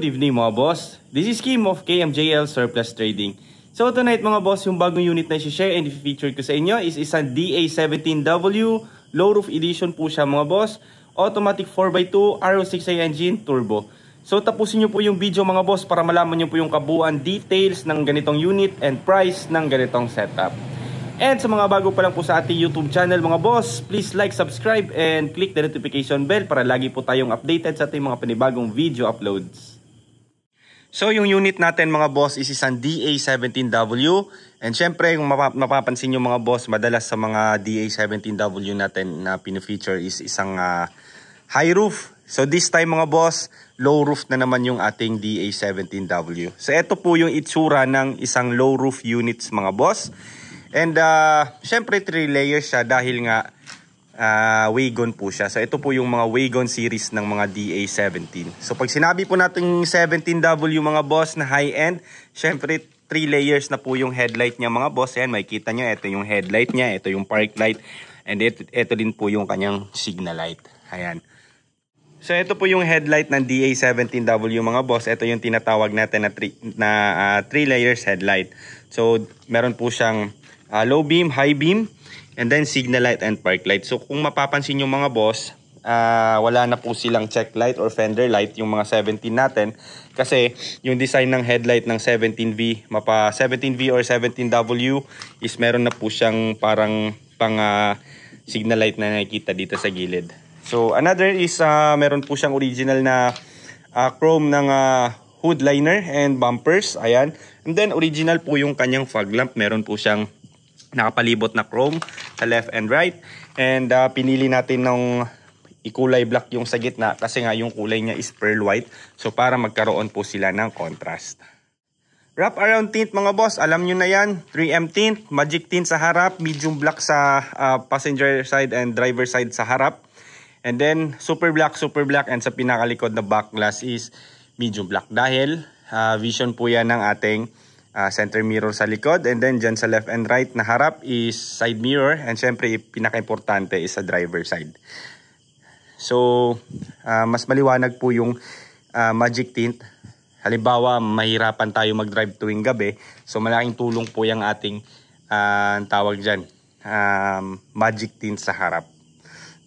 Good evening mga boss. This is Kim of KMJL Surplus Trading. So tonight mga boss, yung bagong unit na i-share and i-feature ko sa inyo is isang DA17W low roof edition po siya mga boss. Automatic 4x2 R06i engine turbo. So tapusin nyo po yung video mga boss para malaman nyo po yung kabuuan details ng ganitong unit and price ng ganitong setup. And sa mga bago pa lang po sa ating YouTube channel mga boss, please like, subscribe, and click the notification bell para lagi po tayong updated sa ating mga panibagong video uploads. So yung unit natin mga boss is isang DA17W. And syempre kung mapapansin nyo mga boss, madalas sa mga DA17W natin na pina-feature is isang high roof. So this time mga boss, low roof na naman yung ating DA17W. So ito po yung itsura ng isang low roof units mga boss. And syempre 3 layers siya dahil nga wagon po siya. So ito po yung mga wagon series ng mga DA17. So pag sinabi po natin 17W mga boss na high-end, syempre 3 layers na po yung headlight niya mga boss. Ayan, makikita nyo, ito yung headlight niya, ito yung park light, and ito din po yung kanyang signal light. Ayan. So ito po yung headlight ng DA17W mga boss. Ito yung tinatawag natin na 3 layers headlight. So meron po siyang low beam, high beam, and then signal light and park light. So kung mapapansin nyo mga boss, wala na po silang check light or fender light yung mga 17 natin. Kasi yung design ng headlight ng 17V, 17V or 17W is meron na po siyang parang pang signal light na nakikita dito sa gilid. So another is meron po siyang original na chrome ng hood liner and bumpers. Ayan. And then original po yung kanyang fog lamp. Meron po siyang nakapalibot na chrome sa left and right. And pinili natin ng ikulay black yung sa gitna kasi nga yung kulay niya is pearl white. So para magkaroon po sila ng contrast. Wrap around tint mga boss, alam nyo na yan. 3M tint, magic tint sa harap, medium black sa passenger side and driver side sa harap. And then super black, and sa pinakalikod na back glass is medium black. Dahil vision po yan ng ating center mirror sa likod, and then dyan sa left and right na harap is side mirror, and syempre pinaka-importante is sa driver side. So mas maliwanag po yung magic tint. Halimbawa mahirapan tayo mag-drive tuwing gabi, so malaking tulong po yung ating tawag dyan, magic tint sa harap.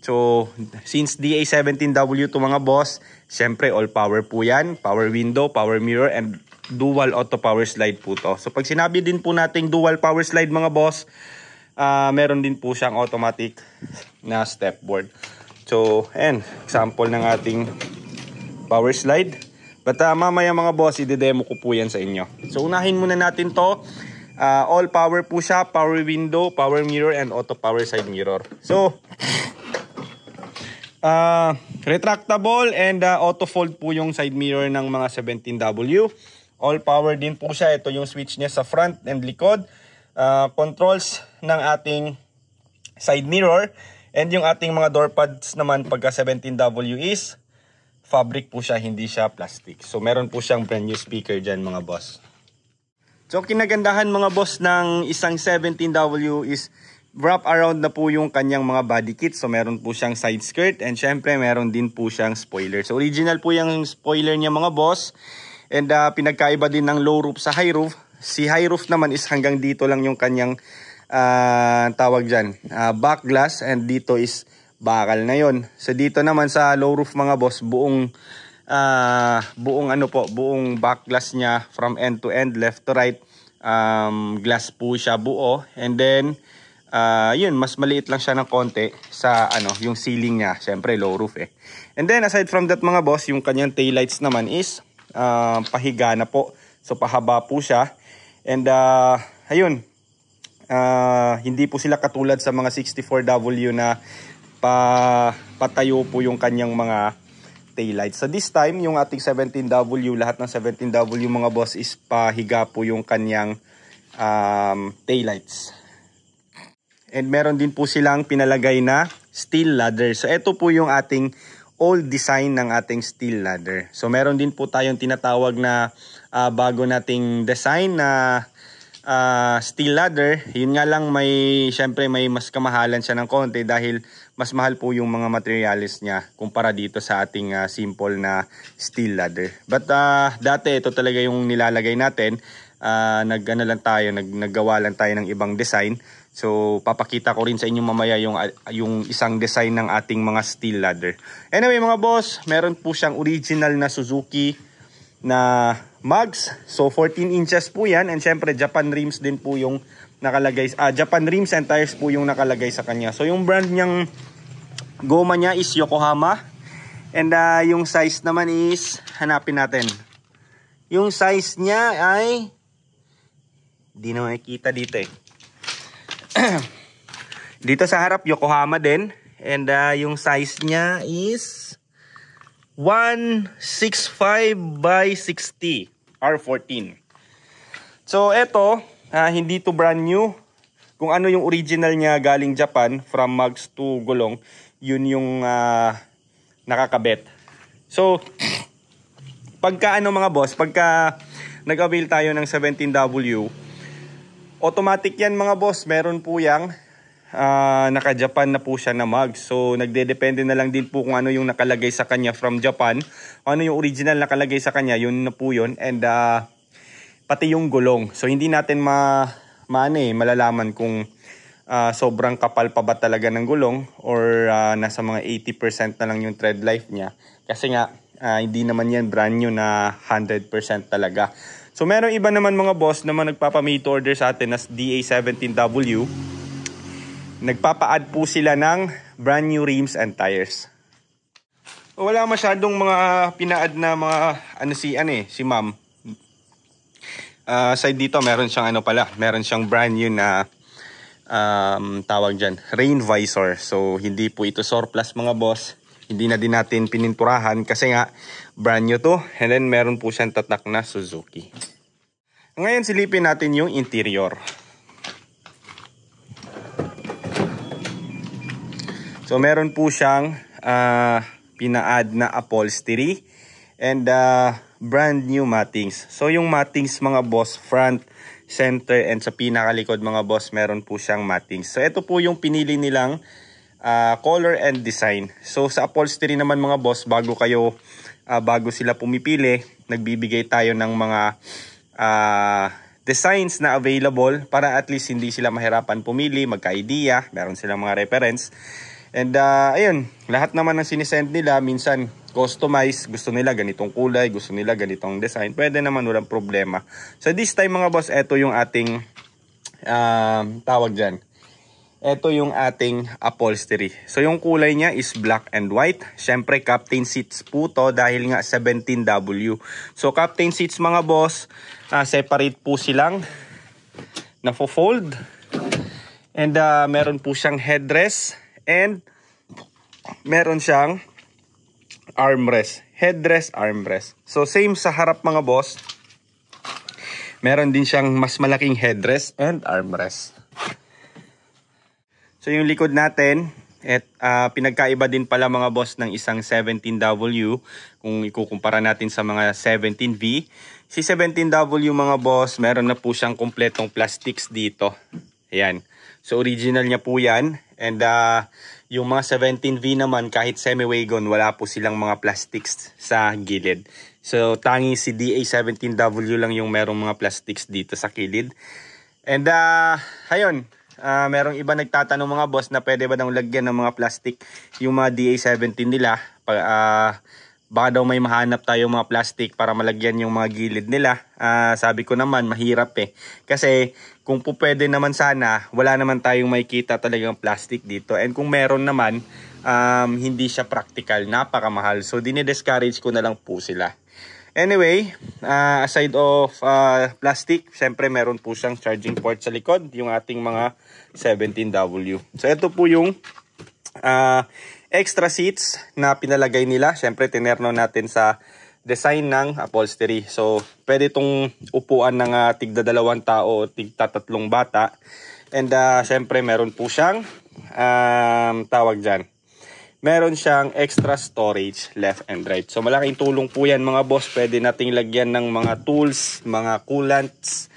So since DA17W to mga boss, syempre all power po yan, power window, power mirror, and dual auto power slide po to. So pag sinabi din po nating dual power slide mga boss, meron din po siyang automatic na step board. So ayan, example ng ating power slide. But mamaya mga boss, i-demo ko po yan sa inyo. So unahin muna natin to. All power po siya, power window, power mirror, and auto power side mirror. So retractable and auto fold po yung side mirror ng mga 17W. All power din po siya. Ito yung switch niya sa front and likod. Controls ng ating side mirror. And yung ating mga door pads naman pagka 17W is fabric po siya, hindi siya plastic. So meron po siyang brand new speaker dyan mga boss. So kinagandahan mga boss ng isang 17W is wrap around na po yung kanyang mga body kit. So meron po siyang side skirt, and syempre meron din po siyang spoiler. So original po yung spoiler niya mga boss. And pinagkaiba din ng low roof sa high roof. Si high roof naman is hanggang dito lang yung kanyang tawag dyan, back glass, and dito is bakal na yon. So dito naman sa low roof mga boss, buong back glass niya from end to end, left to right, glass po siya buo. And then yun, mas maliit lang siya ng konti sa yung ceiling niya. Syempre low roof eh. And then aside from that mga boss, yung kanyang taillights naman is pahiga na po. So pahaba po siya. And ayun, hindi po sila katulad sa mga 64W na patayo po yung kanyang mga taillights. So this time, yung ating 17W, lahat ng 17W mga boss is pahiga po yung kanyang taillights. And meron din po silang pinalagay na steel ladder. So ito po yung ating old design ng ating steel ladder. So meron din po tayong tinatawag na bago nating design na steel ladder. Yun nga lang, syempre may mas kamahalan siya ng konti dahil mas mahal po yung mga materials niya kumpara dito sa ating simple na steel ladder. But dati ito talaga yung nilalagay natin. Naggawa lang tayo ng ibang design. So papakita ko rin sa inyo mamaya yung isang design ng ating mga steel ladder. Anyway mga boss, meron po siyang original na Suzuki na mugs. So 14 inches po yan, and syempre Japan rims din po yung nakalagay. Japan rims and tires po yung nakalagay sa kanya. So yung brand niyang goma niya is Yokohama. And yung size naman is, hanapin natin. Yung size niya ay, di na makikita dito eh. Dito sa harap Yokohama din, and yung size niya is 165 by 60 R14. So eto, hindi to brand new. Kung ano yung original niya galing Japan, from mugs to gulong, yun yung nakakabit. So pagka mga boss, pagka nag-avail tayo ng 17W, automatic yan mga boss, meron po yang naka-Japan na po siya na mug. So nagdedepende na lang din po kung ano yung nakalagay sa kanya from Japan. Ano yung original nakalagay sa kanya, yun na po yun. And pati yung gulong. So hindi natin malalaman kung sobrang kapal pa ba talaga ng gulong or nasa mga 80% na lang yung tread life niya. Kasi nga hindi naman yan brand new na 100% talaga. So meron iba naman mga boss naman nagpapa-made to order sa atin as DA17W. Nagpapa-add po sila ng brand new rims and tires. Wala masyadong mga pina-add na mga si ma'am. Side dito meron siyang meron siyang brand new na tawag dyan, rain visor. So hindi po ito surplus mga boss. Hindi na din natin pininturahan kasi nga brand new to. And then meron po siyang tatak na Suzuki. Ngayon silipin natin yung interior. So meron po siyang pina-add na upholstery and brand new mattings. So yung mattings mga boss, front, center, and sa pinakalikod mga boss, meron po siyang mattings. So ito po yung pinili nilang color and design. So sa upholstery naman mga boss, bago sila pumipili, nagbibigay tayo ng mga designs na available para at least hindi sila mahirapan pumili, magka-idea, meron silang mga reference. And ayun, lahat naman ng sinisend nila, minsan customize, gusto nila ganitong kulay, gusto nila ganitong design, pwede naman, walang problema. So this time mga boss, ito yung ating tawag dyan. Ito yung ating upholstery. So yung kulay niya is black and white. Syempre captain seats po to dahil nga 17W. So captain seats mga boss, separate po silang nafo-fold. And meron po siyang headrest. And meron siyang armrest. Headrest, armrest. So same sa harap mga boss. Meron din siyang mas malaking headrest and armrest. So yung likod natin, pinagkaiba din pala mga boss ng isang 17W kung ikukumpara natin sa mga 17V. Si 17W mga boss, meron na po siyang kumpletong plastics dito. Ayan. So original niya po yan. And yung mga 17V naman, kahit semi-wagon, wala po silang mga plastics sa gilid. So tangi si DA17W lang yung merong mga plastics dito sa kilid. And ayun, merong iba nagtatanong mga boss na pwede ba daw lagyan ng mga plastic yung mga DA17 nila. Baka daw may mahanap tayo mga plastic para malagyan yung mga gilid nila. Sabi ko naman, mahirap eh. Kasi kung po pwede naman sana, wala naman tayong makikita talagang plastic dito. And kung meron naman, hindi siya practical, napakamahal. So dinidiscourage ko na lang po sila. Anyway, aside of plastic, syempre meron po siyang charging port sa likod, yung ating mga 17W. So ito po yung extra seats na pinalagay nila. Syempre tinerno natin sa design ng upholstery. So pwede itong upuan ng tigda 2 tao o tigda 3 bata. And syempre meron po siyang tawag dyan, meron siyang extra storage left and right. So malaking tulong po yan mga boss. Pwede nating lagyan ng mga tools, mga coolants,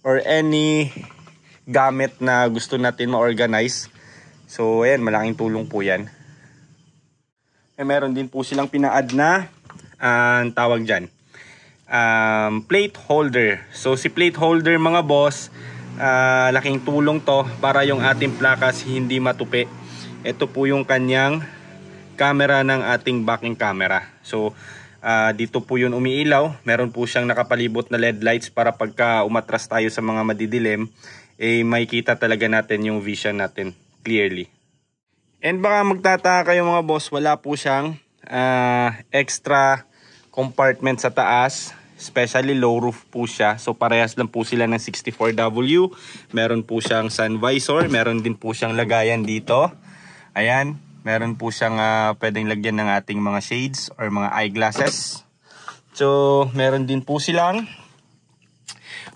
or any gamit na gusto natin ma-organize. So ayan, malaking tulong po yan. Meron din po silang pina-add na tawag dyan, plate holder. So si plate holder mga boss, laking tulong to para yung ating plakas hindi matupi. Ito po yung kanyang camera ng ating backing camera. So dito po yun umiilaw. Meron po siyang nakapalibot na LED lights para pagka umatras tayo sa mga madidilim, makikita talaga natin yung vision natin clearly. And baka magtataka kayo mga boss, wala po siyang extra compartment sa taas. Especially low roof po siya. So parehas lang po sila ng 64W. Meron po siyang sun visor. Meron din po siyang lagayan dito. Ayan. Meron po siyang pwedeng lagyan ng ating mga shades or mga eyeglasses. So, meron din po silang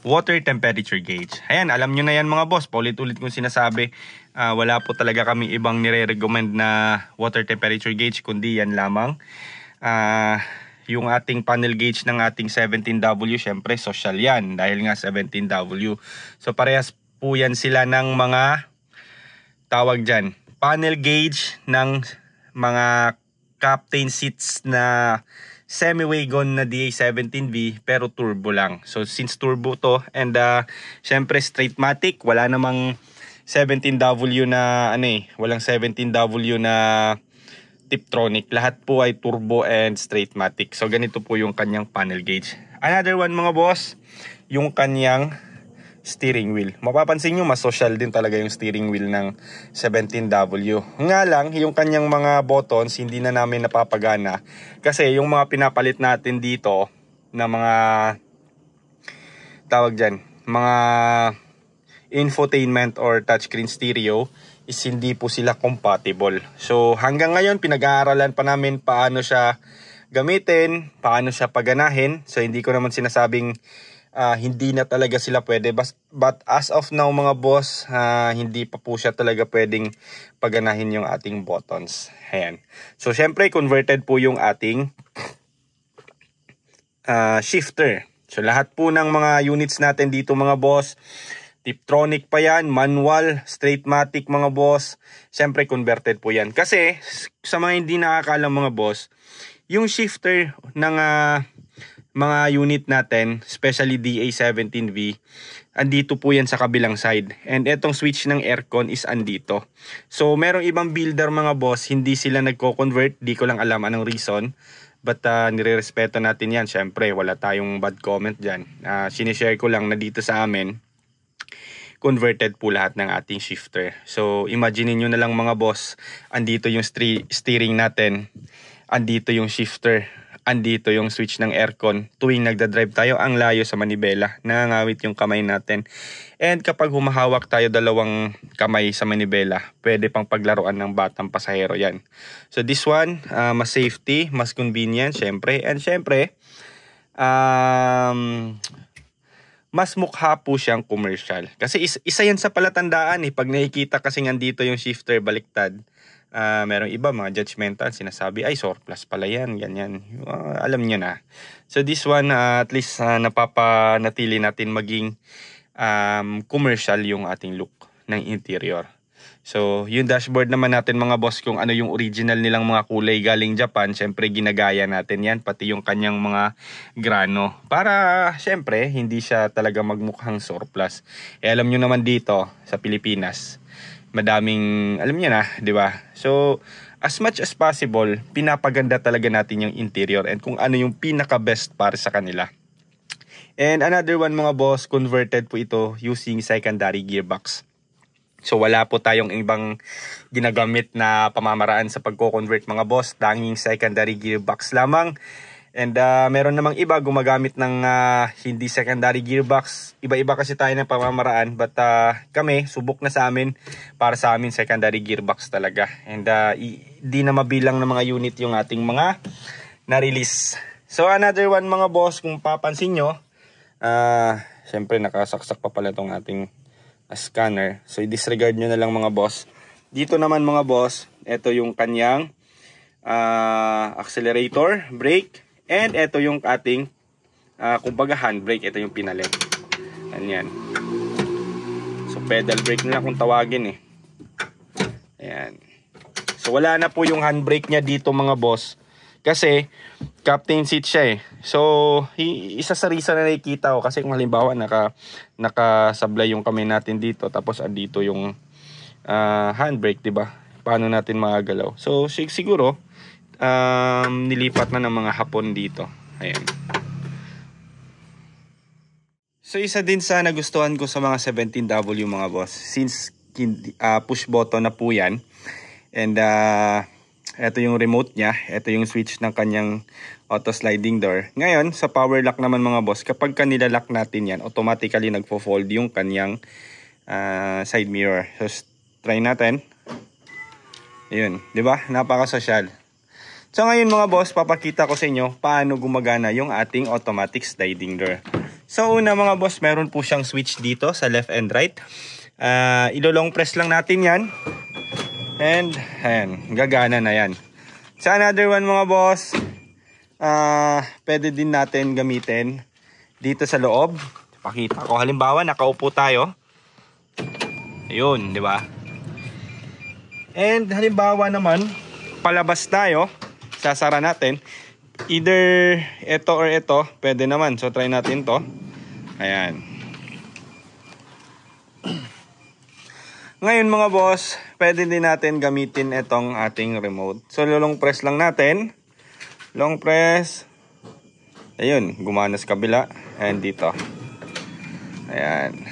water temperature gauge. Ayan, alam nyo na yan mga boss. Paulit-ulit kong sinasabi, wala po talaga kami ibang nire-recommend na water temperature gauge, kundi yan lamang. Yung ating panel gauge ng ating 17W, syempre social yan dahil nga 17W. So, parehas po yan sila ng mga tawag dyan, panel gauge ng mga captain seats na semi-wagon na DA17V pero turbo lang. So since turbo to and syempre straight-matic, wala namang 17W na walang 17W na Tiptronic. Lahat po ay turbo and straight-matic. So ganito po yung kanyang panel gauge. Another one mga boss, yung kanyang steering wheel. Mapapansin nyo, mas social din talaga yung steering wheel ng 17W. Nga lang, yung kanyang mga buttons, hindi na namin napapagana. Kasi yung mga pinapalit natin dito, na mga, tawag dyan, mga infotainment or touchscreen stereo, is hindi po sila compatible. So, hanggang ngayon, pinag-aaralan pa namin paano siya gamitin, paano siya paganahin. So, hindi ko naman sinasabing hindi na talaga sila pwede, but as of now mga boss, hindi pa po siya talaga pwedeng paganahin yung ating buttons. Ayan. So syempre converted po yung ating shifter. So lahat po ng mga units natin dito mga boss, Tiptronic pa yan, manual, straight-matic mga boss, syempre converted po yan. Kasi sa mga hindi nakakalam mga boss, yung shifter ng mga unit natin, especially DA17V, andito po yan sa kabilang side. And etong switch ng aircon is andito. So, merong ibang builder mga boss, hindi sila nagko-convert. Di ko lang alam anong reason. But nire-respeto natin yan. Siyempre, wala tayong bad comment dyan. Sinishare ko lang na dito sa amin, converted po lahat ng ating shifter. So, imagine nyo na lang mga boss, andito yung steering natin, andito yung shifter, andito yung switch ng aircon. Tuwing nagdadrive tayo, ang layo sa manibela, nangangawit yung kamay natin. And kapag humahawak tayo dalawang kamay sa manibela, pwede pang paglaruan ng batang pasahero yan. So this one, mas safety, mas convenient, syempre. And syempre, mas mukha po siyang commercial. Kasi isa yan sa palatandaan pag nakikita kasi andito yung shifter baliktad. Merong iba mga judgmental, sinasabi ay surplus pala yan, ganyan. Alam nyo na. So this one, at least napapanatili natin maging commercial yung ating look ng interior. So yung dashboard naman natin mga boss, kung ano yung original nilang mga kulay galing Japan, syempre ginagaya natin yan, pati yung kanyang mga grano, para syempre hindi siya talaga magmukhang surplus. Alam nyo naman dito sa Pilipinas, madaming, alam niyo na, di ba? So, as much as possible, pinapaganda talaga natin yung interior and kung ano yung pinaka-best para sa kanila. And another one mga boss, converted po ito using secondary gearbox. So, wala po tayong ibang ginagamit na pamamaraan sa pagko-convert mga boss, tanging secondary gearbox lamang. And meron namang iba gumagamit ng hindi secondary gearbox. Iba-iba kasi tayo ng pamamaraan. But kami, subok na sa amin. Para sa amin, secondary gearbox talaga. And di na mabilang ng mga unit yung ating mga na-release. So another one mga boss, kung papansin nyo, syempre nakasaksak pa pala itong ating scanner. So i-disregard nyo na lang mga boss. Dito naman mga boss, ito yung kanyang accelerator, brake. And ito yung ating kumbaga handbrake, ito yung pinalit. Ganyan. pedal brake na lang kung tawagin eh. Ayan. So wala na po yung handbrake niya dito mga boss. Kasi captain seat siya eh. So isa sa reason na nakikita ko kasi kung halimbawa nakasablay yung kamay natin dito tapos andito yung handbrake, 'di ba? Paano natin magagalaw? So siguro nilipat na ng mga Hapon dito. Ayan. So isa din sa nagustuhan ko sa mga 17W mga boss, since push button na po yan, and ito yung remote nya, ito yung switch ng kanyang auto sliding door. Ngayon sa power lock naman mga boss, kapag nilalak natin yan, automatically nagfo-fold yung kanyang side mirror. So try natin. Ayun, di ba? Napaka-social. So ngayon mga boss, papakita ko sa inyo paano gumagana yung ating automatic sliding door. So una mga boss, meron po siyang switch dito sa left and right. Ilo-long press lang natin yan. And ayan, gagana na yan. Sa another one mga boss, pwede din natin gamitin dito sa loob. Pakita ko, halimbawa nakaupo tayo. Ayun, di ba? And halimbawa naman, palabas tayo, sasara natin. Either ito or ito, pwede naman. So try natin to. Ayan. Ngayon mga boss, pwede din natin gamitin itong ating remote. So long press lang natin. Long press. Ayun, gumana sa kabila. And dito. Ayan.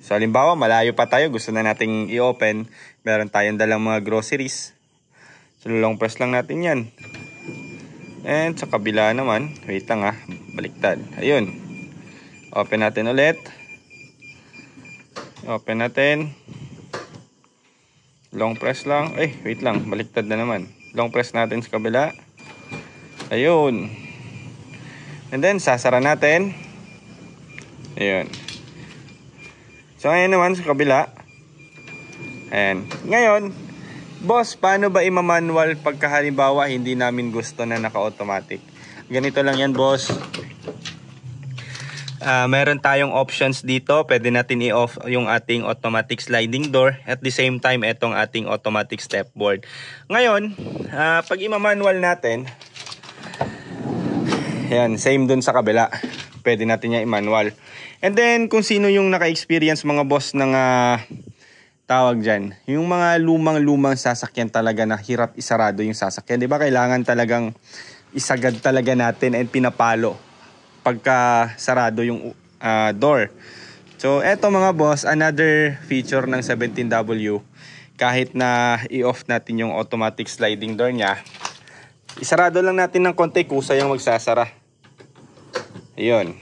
So halimbawa, malayo pa tayo. Gusto na nating i-open. Meron tayong dalang mga groceries. So long press lang natin yan. And sa kabila naman, wait lang baliktad. Ayun. Open natin ulit. Open natin. Long press lang. Wait lang, baliktad na naman. Long press natin sa kabila. Ayun. And then sasara natin. Ayun. So ngayon naman sa kabila. Ayan. Ngayon, boss, paano ba i-manual pagka halimbawa hindi namin gusto na naka-automatic? Ganito lang yan, boss. Meron tayong options dito. Pwede natin i-off yung ating automatic sliding door. At the same time, itong ating automatic step board. Ngayon, pag i-manual natin, yan, same dun sa kabila. Pwede natin yung i-manual. And then, kung sino yung naka-experience mga boss ng tawag dyan, yung mga lumang sasakyan talaga na hirap isarado yung sasakyan. Di ba kailangan talagang isagad talaga natin and pinapalo pagka sarado yung door. So eto mga boss, another feature ng 17W, kahit na i-off natin yung automatic sliding door nya, isarado lang natin ng konti, kusa yung magsasara. Ayun,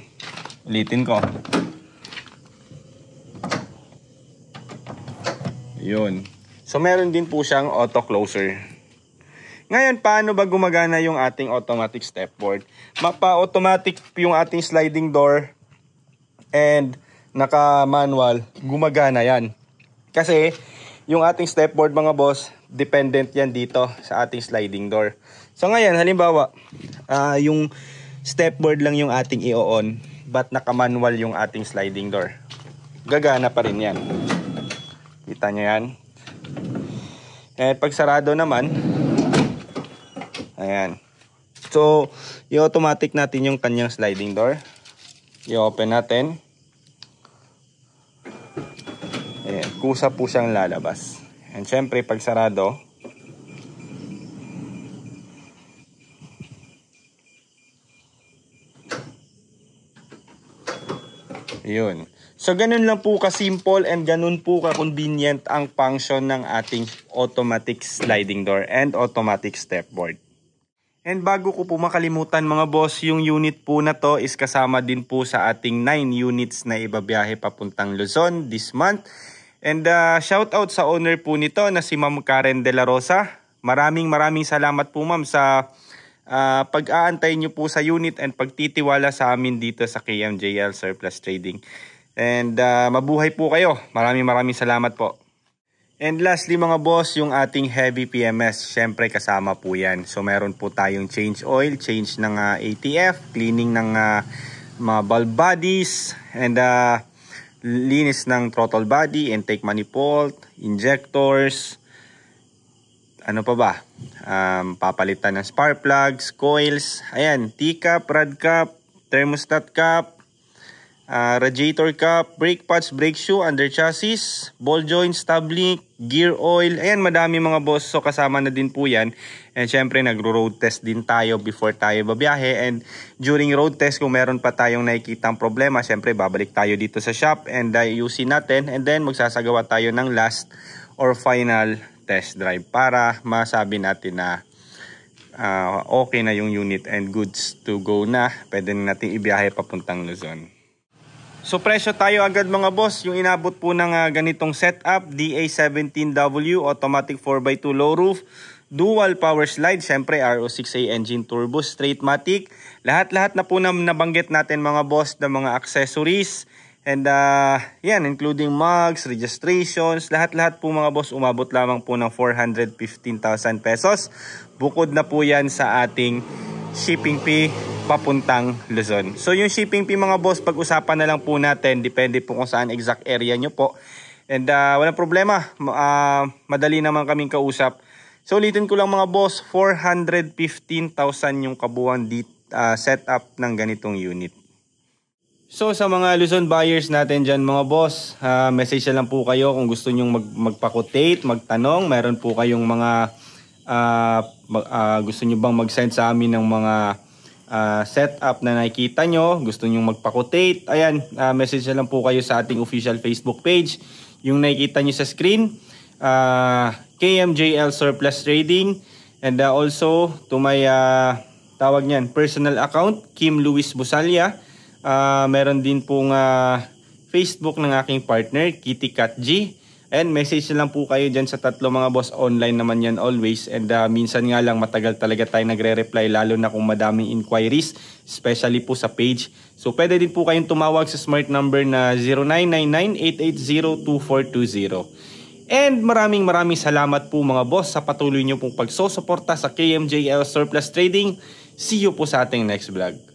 ulitin ko. Yun. So meron din po siyang auto closer. Ngayon, paano ba gumagana yung ating automatic step board? Mapa-automatic yung ating sliding door and naka-manual, gumagana yan. Kasi yung ating step board mga boss, dependent yan dito sa ating sliding door. So ngayon, halimbawa, yung step board lang yung ating i-on, but naka-manual yung ating sliding door. Gagana pa rin yan. Kita nyo yan. And pag sarado naman, ayan. So, i-automatic natin yung kanyang sliding door. I-open natin. Ayan. Kusa po siyang lalabas. And syempre, pag sarado, yun. So, ganun lang po ka-simple and ganun po ka-convenient ang function ng ating automatic sliding door and automatic step board. And bago ko po makalimutan mga boss, yung unit po na to is kasama din po sa ating 9 units na ibabiyahe papuntang Luzon this month. And shout out sa owner po nito na si Ma'am Karen De La Rosa. Maraming salamat po ma'am sa pag-aantay nyo po sa unit and pagtitiwala sa amin dito sa KMJL Surplus Trading. And mabuhay po kayo. Maraming salamat po. And lastly mga boss, yung ating heavy PMS, syempre kasama po yan. So meron po tayong change oil, change ng ATF, cleaning ng mga bulb bodies, and linis ng throttle body, intake manifold, injectors, ano pa ba? Papalitan ng spark plugs, coils, ayan, T-cap, rad cap, thermostat cap, radiator cap, brake pads, brake shoe, under chassis, ball joints, tab link, gear oil. Ayan, madami mga boss. So kasama na din po yan. And syempre nagro-road test din tayo before tayo babiyahe. And during road test, kung meron pa tayong nakikitang problema, syempre babalik tayo dito sa shop and ayusin natin. And then magsasagawa tayo ng last or final test drive para masabi natin na okay na yung unit and goods to go na. Pwede na natin ibiyahe papuntang Luzon. So presyo tayo agad mga boss, yung inabot po ng ganitong setup, DA17W, automatic 4x2 low roof, dual power slide, syempre RO6A engine turbo, straight matic, lahat-lahat na po na nabanggit natin mga boss ng mga accessories, and yan, including mugs, registrations, lahat-lahat po mga boss umabot lamang po ng 415,000 pesos, bukod na po yan sa ating shipping fee papuntang Luzon. So yung shipping fee mga boss, pag-usapan na lang po natin, depende po kung saan exact area nyo po. And walang problema, madali naman kaming kausap. So ulitin ko lang mga boss, 415,000 yung kabuuan setup ng ganitong unit. So sa mga Luzon buyers natin dyan mga boss, message na lang po kayo kung gusto nyong magpa-quotate, magtanong. Meron po kayong mga gusto nyo bang mag-send sa amin ng mga setup na nakikita nyo, gusto nyo magpa-quotate, ayan, message na lang po kayo sa ating official Facebook page, yung nakikita nyo sa screen, KMJL Surplus Trading, and also to my tawag nyan, personal account, Kim Luis Busalya. Meron din pong Facebook ng aking partner, Kitty Cat G. And message na lang po kayo dyan sa tatlo mga boss, online naman yan always. And minsan nga lang matagal talaga tayo nagre-reply, lalo na kung madaming inquiries, especially po sa page. So pwede din po kayong tumawag sa smart number na 0999-880-2420. And maraming salamat po mga boss sa patuloy nyo pong pagsusuporta sa KMJL Surplus Trading. See you po sa ating next vlog.